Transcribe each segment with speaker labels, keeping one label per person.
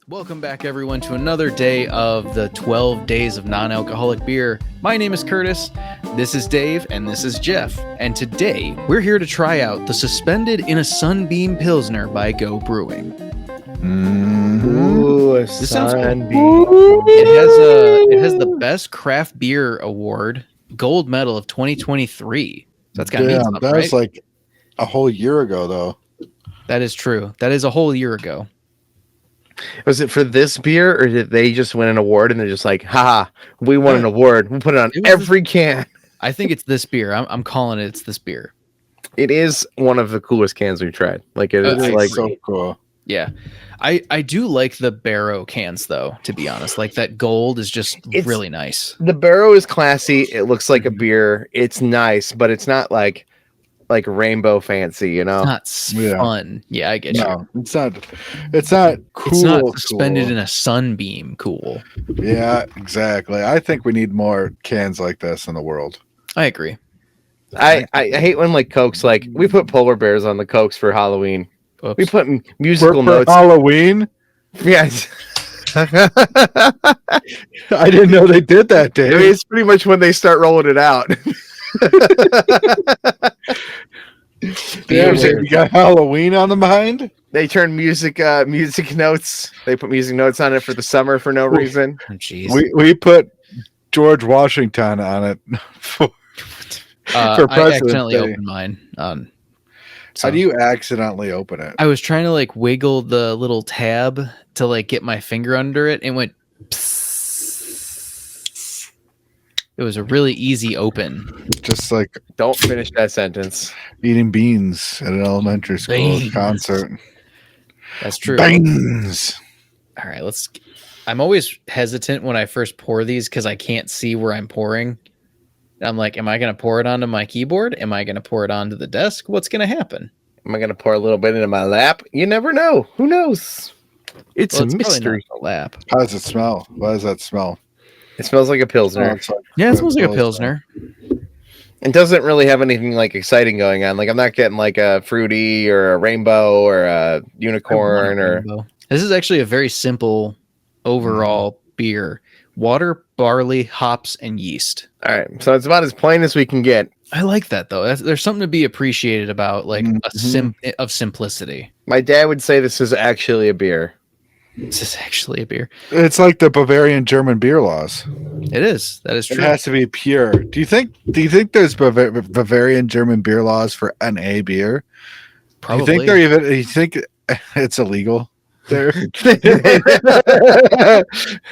Speaker 1: Welcome back, everyone, to another day of the 12 Days of Non-Alcoholic Beer. My name is Curtis, this is Dave, and this is Jeff. And today, we're here to try out the Suspended in a Sunbeam Pilsner by Go Brewing.
Speaker 2: Ooh, a
Speaker 1: This sounds
Speaker 2: Sunbeam.
Speaker 1: cool. It has the Best Craft Beer Award, Gold Medal of 2023. So that's got to mean something,
Speaker 3: that
Speaker 1: right?
Speaker 3: was like a whole year ago, though.
Speaker 1: That is true. That is a whole year ago.
Speaker 2: Was it for this beer, or did they just win an award and they're just like, haha, we won an award. We'll put it on every can.
Speaker 1: I think it's this beer. I'm calling it's this beer.
Speaker 2: It is one of the coolest cans we've tried. Like it is
Speaker 1: I
Speaker 2: like
Speaker 3: So cool.
Speaker 1: Yeah. I do like the Barrow cans, though, to be honest. Like that gold is just really nice.
Speaker 2: the Barrow is classy. It looks like a beer. It's nice, but it's not like rainbow fancy, you know?
Speaker 1: It's not fun. Yeah, I get you.
Speaker 3: No, it's not. It's not cool.
Speaker 1: It's not suspended
Speaker 3: cool.
Speaker 1: in a sunbeam cool.
Speaker 3: Yeah, exactly. I think we need more cans like this in the world.
Speaker 1: I agree.
Speaker 2: I hate when like Cokes, like we put polar bears on the Cokes for Halloween.
Speaker 1: Oops.
Speaker 2: We put musical
Speaker 3: For
Speaker 2: notes.
Speaker 3: Halloween?
Speaker 2: Yes.
Speaker 3: I didn't know they did that,
Speaker 2: I mean,
Speaker 3: Dave.
Speaker 2: it's pretty much when they start rolling it out.
Speaker 3: Damn, you got Halloween on the mind?
Speaker 2: They turn music notes. They put music notes on it for the summer for no reason.
Speaker 1: Oh, jeez.
Speaker 3: We put George Washington on it for
Speaker 1: I
Speaker 3: President's
Speaker 1: accidentally
Speaker 3: Day.
Speaker 1: opened mine.
Speaker 3: How do you accidentally open it?
Speaker 1: I was trying to like wiggle the little tab to like get my finger under it and went psst. It was a really easy open.
Speaker 3: Just like
Speaker 2: Don't finish that sentence.
Speaker 3: eating beans at an elementary school
Speaker 1: Beans.
Speaker 3: concert.
Speaker 1: That's true.
Speaker 3: Beans.
Speaker 1: All right, I'm always hesitant when I first pour these because I can't see where I'm pouring. I'm like, am I going to pour it onto my keyboard? Am I going to pour it onto the desk? What's going to happen?
Speaker 2: Am I going to pour a little bit into my lap? You never know. Who knows? It's
Speaker 1: Well,
Speaker 2: a
Speaker 1: it's probably
Speaker 2: mystery.
Speaker 1: not the lap.
Speaker 3: How does it smell? What does that smell?
Speaker 2: It smells like a pilsner.
Speaker 3: It's like
Speaker 1: Yeah, it
Speaker 3: good
Speaker 1: smells like a pilsner.
Speaker 2: It doesn't really have anything like exciting going on. Like I'm not getting like a fruity or a rainbow or a unicorn or
Speaker 1: This is actually a very simple overall beer. Water, barley, hops, and yeast.
Speaker 2: all right. So it's about as plain as we can get.
Speaker 1: I like that though. There's something to be appreciated about like of simplicity.
Speaker 2: My dad would say this is actually a beer.
Speaker 1: This is actually a beer.
Speaker 3: It's like the Bavarian German beer laws.
Speaker 1: It is. That is
Speaker 3: It
Speaker 1: true.
Speaker 3: has to be pure. Do you think there's Bavarian German beer laws for NA beer?
Speaker 1: Probably.
Speaker 3: You think it's illegal there?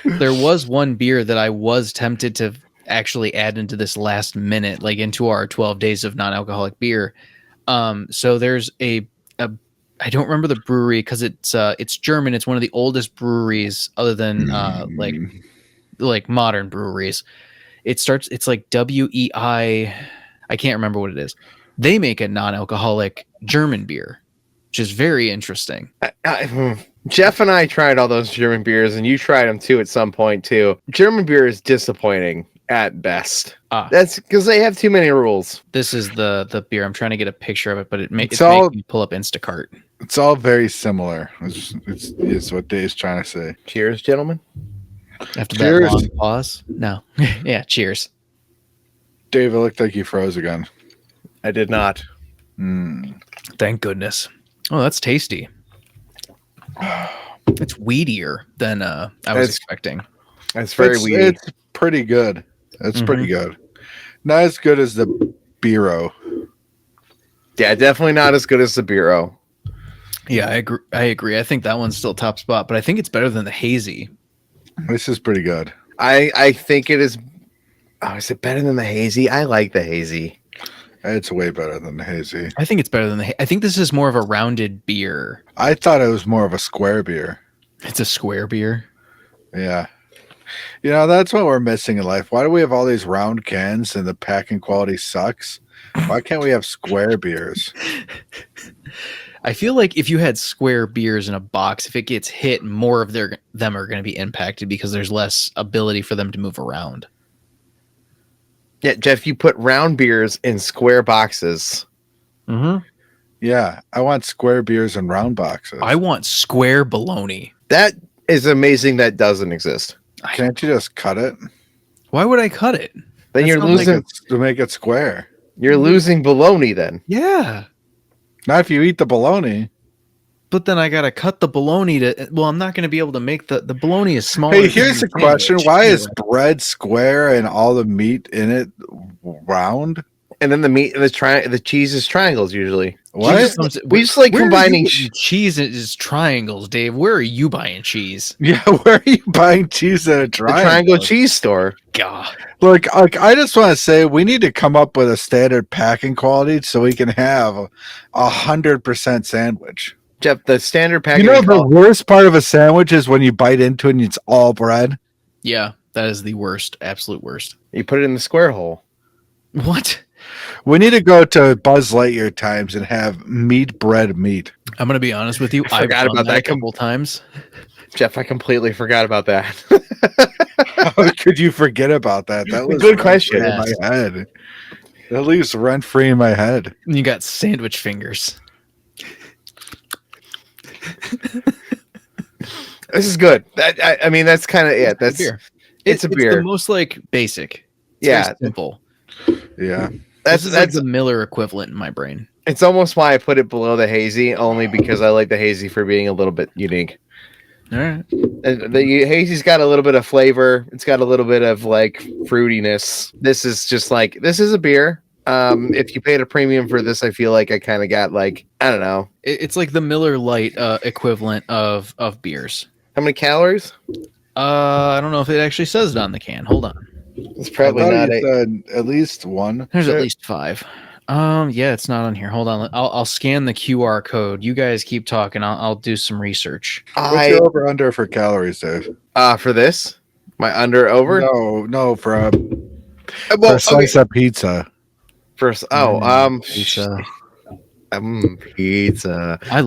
Speaker 1: There was one beer that I was tempted to actually add into this last minute, like into our 12 days of non-alcoholic beer. So there's a I don't remember the brewery because it's German. It's one of the oldest breweries other than like modern breweries. It's like WEI. I can't remember what it is. They make a non-alcoholic German beer, which is very interesting.
Speaker 2: Jeff and I tried all those German beers, and you tried them too at some point too. German beer is disappointing at best. That's because they have too many rules.
Speaker 1: This is the beer. I'm trying to get a picture of it, but it's making me pull up Instacart.
Speaker 3: It's all very similar. It's what Dave's trying to say.
Speaker 2: Cheers, gentlemen.
Speaker 1: After
Speaker 3: Cheers.
Speaker 1: that long pause. No. Yeah, cheers.
Speaker 3: Dave, it looked like you froze again.
Speaker 2: I did not.
Speaker 1: Thank goodness. Oh, that's tasty. It's weedier than I was expecting.
Speaker 2: It's very weedy.
Speaker 3: It's pretty good. It's pretty good. Not as good as the Biro.
Speaker 2: Yeah, definitely not as good as the Bureau.
Speaker 1: Yeah, I agree. I think that one's still top spot, but I think it's better than the hazy.
Speaker 3: This is pretty good.
Speaker 2: I think it is. Oh, is it better than the hazy? I like the hazy.
Speaker 3: It's way better than the hazy.
Speaker 1: I think it's better than I think this is more of a rounded beer.
Speaker 3: I thought it was more of a square beer.
Speaker 1: It's a square beer.
Speaker 3: Yeah. You know, that's what we're missing in life. Why do we have all these round cans and the packing quality sucks? Why can't we have square beers?
Speaker 1: I feel like if you had square beers in a box, if it gets hit, more of them are going to be impacted because there's less ability for them to move around.
Speaker 2: Yeah, Jeff, you put round beers in square boxes.
Speaker 1: Mm-hmm.
Speaker 3: Yeah, I want square beers in round boxes.
Speaker 1: I want square bologna.
Speaker 2: That is amazing that doesn't exist.
Speaker 3: Can't you just cut it?
Speaker 1: Why would I cut it?
Speaker 2: Then you're losing
Speaker 3: to make it square.
Speaker 2: You're losing bologna then.
Speaker 1: Yeah.
Speaker 3: Not if you eat the bologna.
Speaker 1: But then I gotta cut the bologna to. Well, I'm not gonna be able to make the bologna is smaller.
Speaker 3: Hey, here's a question: why is bread square and all the meat in it round?
Speaker 2: And then the meat and the cheese is triangles usually.
Speaker 3: What?
Speaker 2: We just like combining
Speaker 1: cheese is triangles, Dave. Where are you buying cheese?
Speaker 3: Yeah, where are you buying cheese at a triangle?
Speaker 2: The triangle cheese store.
Speaker 1: God.
Speaker 3: Look, I just want to say we need to come up with a standard packing quality so we can have 100% sandwich.
Speaker 2: Jeff, the standard packing.
Speaker 3: You know the worst part of a sandwich is when you bite into it and it's all bread.
Speaker 1: Yeah, that is the worst, absolute worst.
Speaker 2: You put it in the square hole.
Speaker 1: What?
Speaker 3: We need to go to Buzz Lightyear times and have meat.
Speaker 1: I'm gonna be honest with you. I forgot about that a couple times.
Speaker 2: Jeff, I completely forgot about that.
Speaker 3: How could you forget about that? That was
Speaker 2: a good question.
Speaker 3: In my head. That leaves rent free in my head.
Speaker 1: You got sandwich fingers.
Speaker 2: This is good. I mean, that's kind of it. That's
Speaker 1: beer.
Speaker 2: It's a beer.
Speaker 1: It's the most like basic. It's very simple.
Speaker 3: Yeah.
Speaker 1: That's like the Miller equivalent in my brain.
Speaker 2: It's almost why I put it below the hazy, only because I like the hazy for being a little bit unique.
Speaker 1: All right.
Speaker 2: The hazy's got a little bit of flavor. It's got a little bit of like fruitiness. This is just like, this is a beer. If you paid a premium for this, I feel like I kind of got like, I don't know.
Speaker 1: It's like the Miller Lite equivalent of beers.
Speaker 2: How many calories?
Speaker 1: I don't know if it actually says it on the can. Hold on.
Speaker 2: It's probably not
Speaker 3: at least one.
Speaker 1: There's at least 5. Yeah, it's not on here. Hold on. I'll scan the QR code. You guys keep talking. I'll do some research.
Speaker 3: What's your over under for calories, Dave?
Speaker 2: For this? My under over?
Speaker 3: No, for a slice of pizza.
Speaker 2: Pizza. Pizza.
Speaker 1: I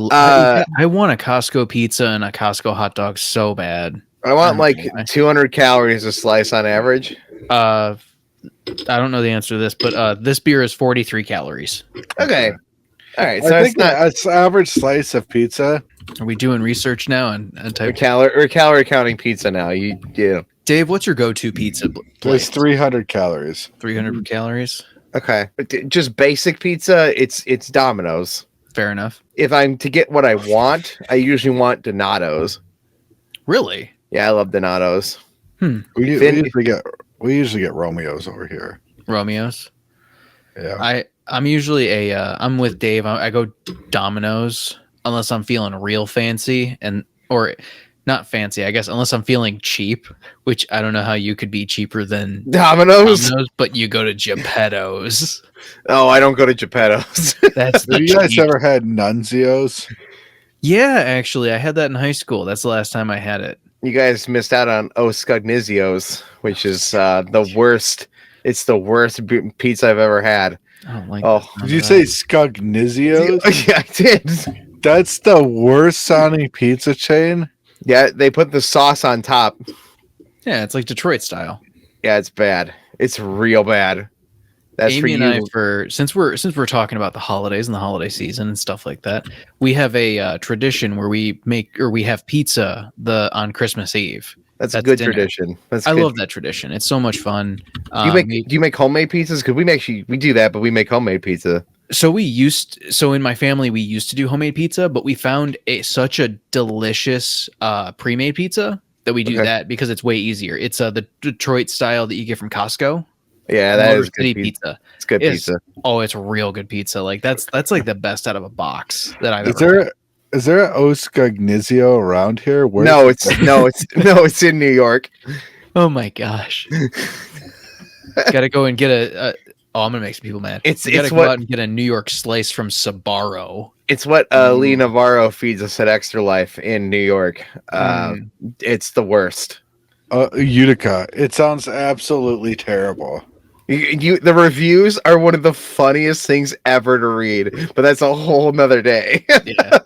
Speaker 1: want a Costco pizza and a Costco hot dog so bad.
Speaker 2: I want like 200 calories a slice on average.
Speaker 1: I don't know the answer to this, but this beer is 43 calories.
Speaker 2: Okay. All right.
Speaker 3: So I think it's average slice of pizza.
Speaker 1: Are we doing research now and type
Speaker 2: calorie counting pizza now? You do.
Speaker 1: Dave, what's your go-to pizza?
Speaker 3: It's 300 calories.
Speaker 1: 300 calories.
Speaker 2: Okay. Just basic pizza. It's Domino's.
Speaker 1: Fair enough.
Speaker 2: If I'm to get what I want, I usually want Donato's.
Speaker 1: Really?
Speaker 2: Yeah, I love Donato's.
Speaker 3: We usually get Romeo's over here.
Speaker 1: Romeo's.
Speaker 3: Yeah.
Speaker 1: I'm usually I'm with Dave. I go Domino's unless I'm feeling real fancy or not fancy, I guess, unless I'm feeling cheap, which I don't know how you could be cheaper than
Speaker 2: Domino's,
Speaker 1: but you go to Geppetto's.
Speaker 2: Oh, I don't go to Geppetto's.
Speaker 3: Have you guys ever had Nunzio's?
Speaker 1: Yeah, actually, I had that in high school. That's the last time I had it.
Speaker 2: You guys missed out on Scugnizio's, which is the worst. It's the worst pizza I've ever had.
Speaker 1: I don't like
Speaker 3: did you say Scugnizio's?
Speaker 2: Yeah, I did.
Speaker 3: That's the worst sounding pizza chain.
Speaker 2: Yeah, they put the sauce on top.
Speaker 1: Yeah, it's like Detroit style.
Speaker 2: Yeah, it's bad. It's real bad. That's
Speaker 1: Amy and I, since we're talking about the holidays and the holiday season and stuff like that, we have a tradition where we have pizza on Christmas Eve.
Speaker 2: That's a good tradition.
Speaker 1: I love that tradition. It's so much fun.
Speaker 2: Do you make homemade pizzas? Because we do that, but we make homemade pizza.
Speaker 1: So in my family we used to do homemade pizza, but we found such a delicious pre-made pizza that we do that because it's way easier. It's the Detroit style that you get from Costco.
Speaker 2: Yeah, that is good pizza. It's good pizza.
Speaker 1: Oh, it's real good pizza. Like that's like the best out of a box that I've ever had.
Speaker 3: Is there an Oscagnizio around here?
Speaker 2: It's in New York.
Speaker 1: Oh my gosh. Gotta go and get I'm gonna make some people mad. Gotta go out and get a New York slice from Sbarro.
Speaker 2: It's what Lee Navarro feeds us at Extra Life in New York. It's the worst.
Speaker 3: Utica. It sounds absolutely terrible.
Speaker 2: The reviews are one of the funniest things ever to read, but that's a whole nother day.
Speaker 1: Yeah.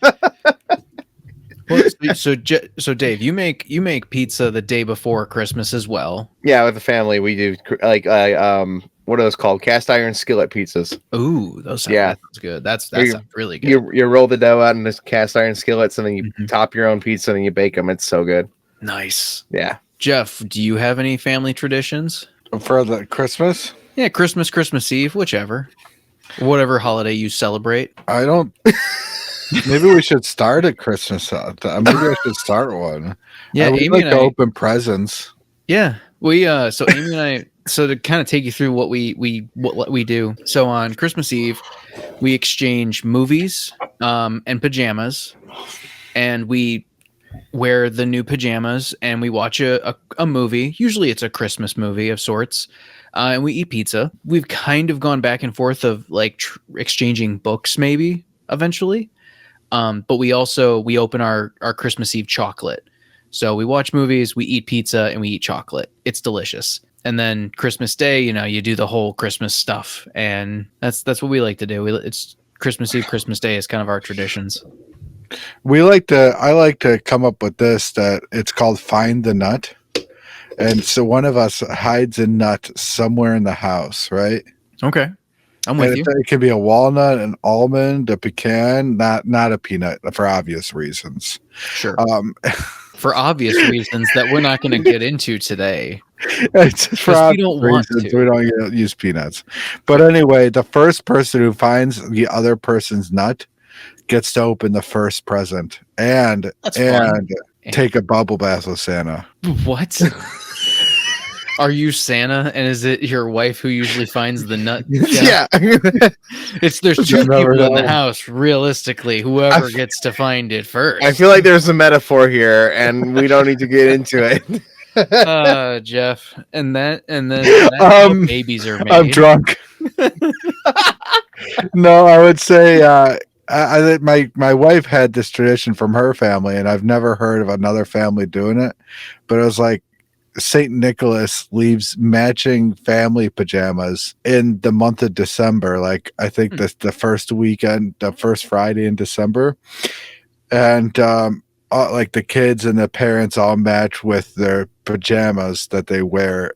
Speaker 1: Well, so Dave, you make pizza the day before Christmas as well.
Speaker 2: Yeah, with the family we do like what are those called? Cast iron skillet pizzas.
Speaker 1: Ooh, that sounds good. That sounds really good.
Speaker 2: You roll the dough out in this cast iron skillets, and then you top your own pizza, and then you bake them. It's so good.
Speaker 1: Nice.
Speaker 2: Yeah.
Speaker 1: Jeff, do you have any family traditions?
Speaker 3: For the Christmas?
Speaker 1: Yeah, Christmas Eve, whichever. Whatever holiday you celebrate.
Speaker 3: I don't. Maybe we should start a Christmas. Maybe I should start one.
Speaker 1: Yeah,
Speaker 3: I would
Speaker 1: Amy
Speaker 3: like
Speaker 1: and
Speaker 3: to
Speaker 1: I.
Speaker 3: open presents.
Speaker 1: Yeah, we so Amy and I. So to kind of take you through what we do. So on Christmas Eve, we exchange movies and pajamas, and we wear the new pajamas and we watch a movie. Usually it's a Christmas movie of sorts. And we eat pizza. We've kind of gone back and forth of like exchanging books maybe eventually. But we open our Christmas Eve chocolate. So we watch movies, we eat pizza, and we eat chocolate. It's delicious. And then Christmas Day, you do the whole Christmas stuff, and that's what we like to do. It's Christmas Eve, Christmas Day is kind of our traditions.
Speaker 3: I like to come up with this, that it's called Find the Nut. And so one of us hides a nut somewhere in the house, right?
Speaker 1: Okay. I'm with you.
Speaker 3: It can be a walnut, an almond, a pecan, not a peanut, for obvious reasons.
Speaker 1: Sure. For obvious reasons that we're not going to get into today.
Speaker 3: It's just for
Speaker 1: we don't want to.
Speaker 3: We don't use peanuts. But anyway, the first person who finds the other person's nut gets to open the first present and take a bubble bath with Santa.
Speaker 1: What? Are you Santa, and is it your wife who usually finds the nut?
Speaker 2: Yeah.
Speaker 1: There's two people in the house. Realistically, whoever gets to find it first.
Speaker 2: I feel like there's a metaphor here, and we don't need to get into it.
Speaker 1: Jeff, and then how babies are made.
Speaker 3: I'm drunk. No, I would say my wife had this tradition from her family, and I've never heard of another family doing it. But it was like St. Nicholas leaves matching family pajamas in the month of December. Like I think the first weekend, the first Friday in December, and like the kids and the parents all match with their pajamas that they wear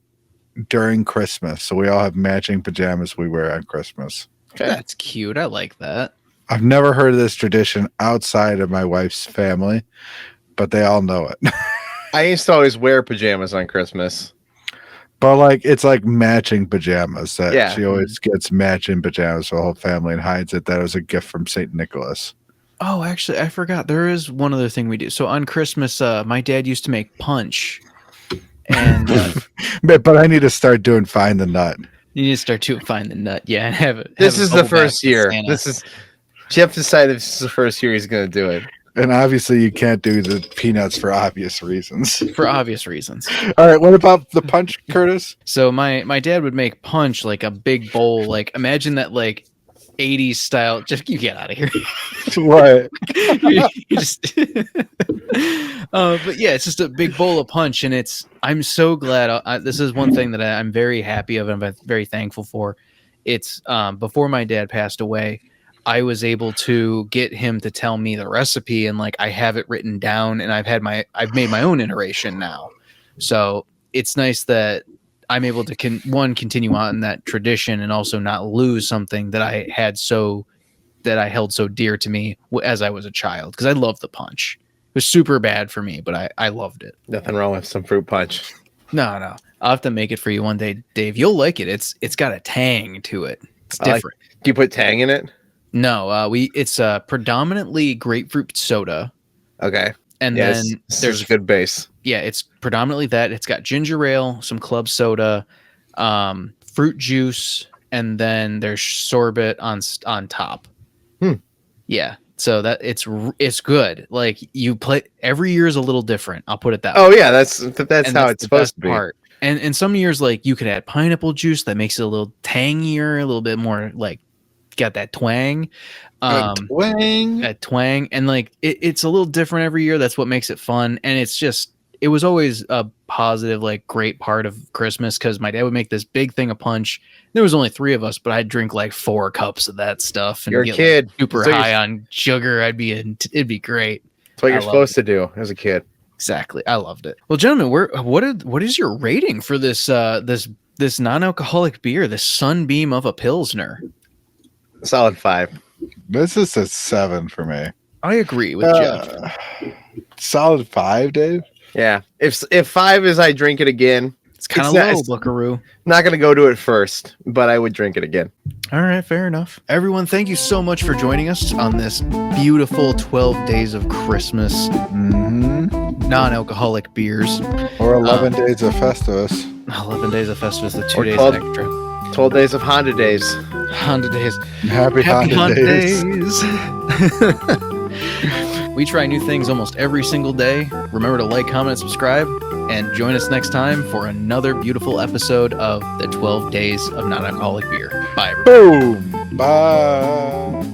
Speaker 3: during Christmas. So we all have matching pajamas we wear on Christmas.
Speaker 1: Okay. That's cute. I like that.
Speaker 3: I've never heard of this tradition outside of my wife's family, but they all know it.
Speaker 2: I used to always wear pajamas on Christmas.
Speaker 3: But like it's like matching pajamas that she always gets matching pajamas for the whole family and hides it. That was a gift from St. Nicholas.
Speaker 1: Oh, actually, I forgot. There is one other thing we do. So on Christmas, my dad used to make punch. And
Speaker 3: but I need to start doing Find the Nut.
Speaker 1: You need to start to find the nut. Yeah,
Speaker 2: this is the first year. Jeff decided this is the first year he's going to do it.
Speaker 3: And obviously you can't do the peanuts for obvious reasons.
Speaker 1: For obvious reasons.
Speaker 3: All right, what about the punch, Curtis?
Speaker 1: So my dad would make punch like a big bowl. Like imagine that like 80s style. Just you get out of here.
Speaker 3: What?
Speaker 1: You just but yeah, it's just a big bowl of punch, and I'm so glad. This is one thing that I'm very happy of and I'm very thankful for. It's before my dad passed away, I was able to get him to tell me the recipe, and like I have it written down, and I've made my own iteration now. So it's nice that I'm able to continue on that tradition and also not lose something that I held so dear to me as I was a child, because I love the punch. It was super bad for me, but I loved it.
Speaker 2: Nothing wrong with some fruit punch.
Speaker 1: No. I'll have to make it for you one day, Dave. You'll like it. It's got a tang to it. It's different.
Speaker 2: Do you put tang in it?
Speaker 1: No, it's predominantly grapefruit soda.
Speaker 2: Okay.
Speaker 1: And then
Speaker 2: there's a good base.
Speaker 1: Yeah, it's predominantly that. It's got ginger ale, some club soda, fruit juice, and then there's sorbet on top. Yeah. So that it's good. Like you play every year is a little different. I'll put it that way.
Speaker 2: Oh yeah, that's how it's supposed to be.
Speaker 1: Part. And some years like you could add pineapple juice that makes it a little tangier, a little bit more like got that twang. That twang. And like it's a little different every year. That's what makes it fun. And it was always a positive, like great part of Christmas, because my dad would make this big thing of punch. There was only 3 of us, but I'd drink like 4 cups of that stuff and
Speaker 2: You're a kid.
Speaker 1: Like, super high on sugar. It'd be great.
Speaker 2: That's what you're supposed to do as a kid.
Speaker 1: Exactly. I loved it. Well, gentlemen, what is your rating for this this non-alcoholic beer, this Sunbeam of a Pilsner?
Speaker 2: Solid 5.
Speaker 3: This is a 7 for me.
Speaker 1: I agree with Jeff.
Speaker 3: Solid 5, Dave.
Speaker 2: Yeah. If 5 is I drink it again,
Speaker 1: It's kind of low, Buckaroo.
Speaker 2: Not going to go to it first, but I would drink it again.
Speaker 1: All right, fair enough. Everyone, thank you so much for joining us on this beautiful 12 days of Christmas non-alcoholic beers.
Speaker 3: Or 11 days of Festivus.
Speaker 1: 11 days of Festivus, the 2
Speaker 2: Or
Speaker 1: days
Speaker 2: 12
Speaker 1: extra.
Speaker 2: 12 days of Honda days.
Speaker 1: Honda days.
Speaker 3: Happy Honda days.
Speaker 1: We try new things almost every single day. Remember to like, comment, and subscribe, and join us next time for another beautiful episode of the 12 Days of Non-Alcoholic Beer. Bye, everybody.
Speaker 3: Boom. Bye.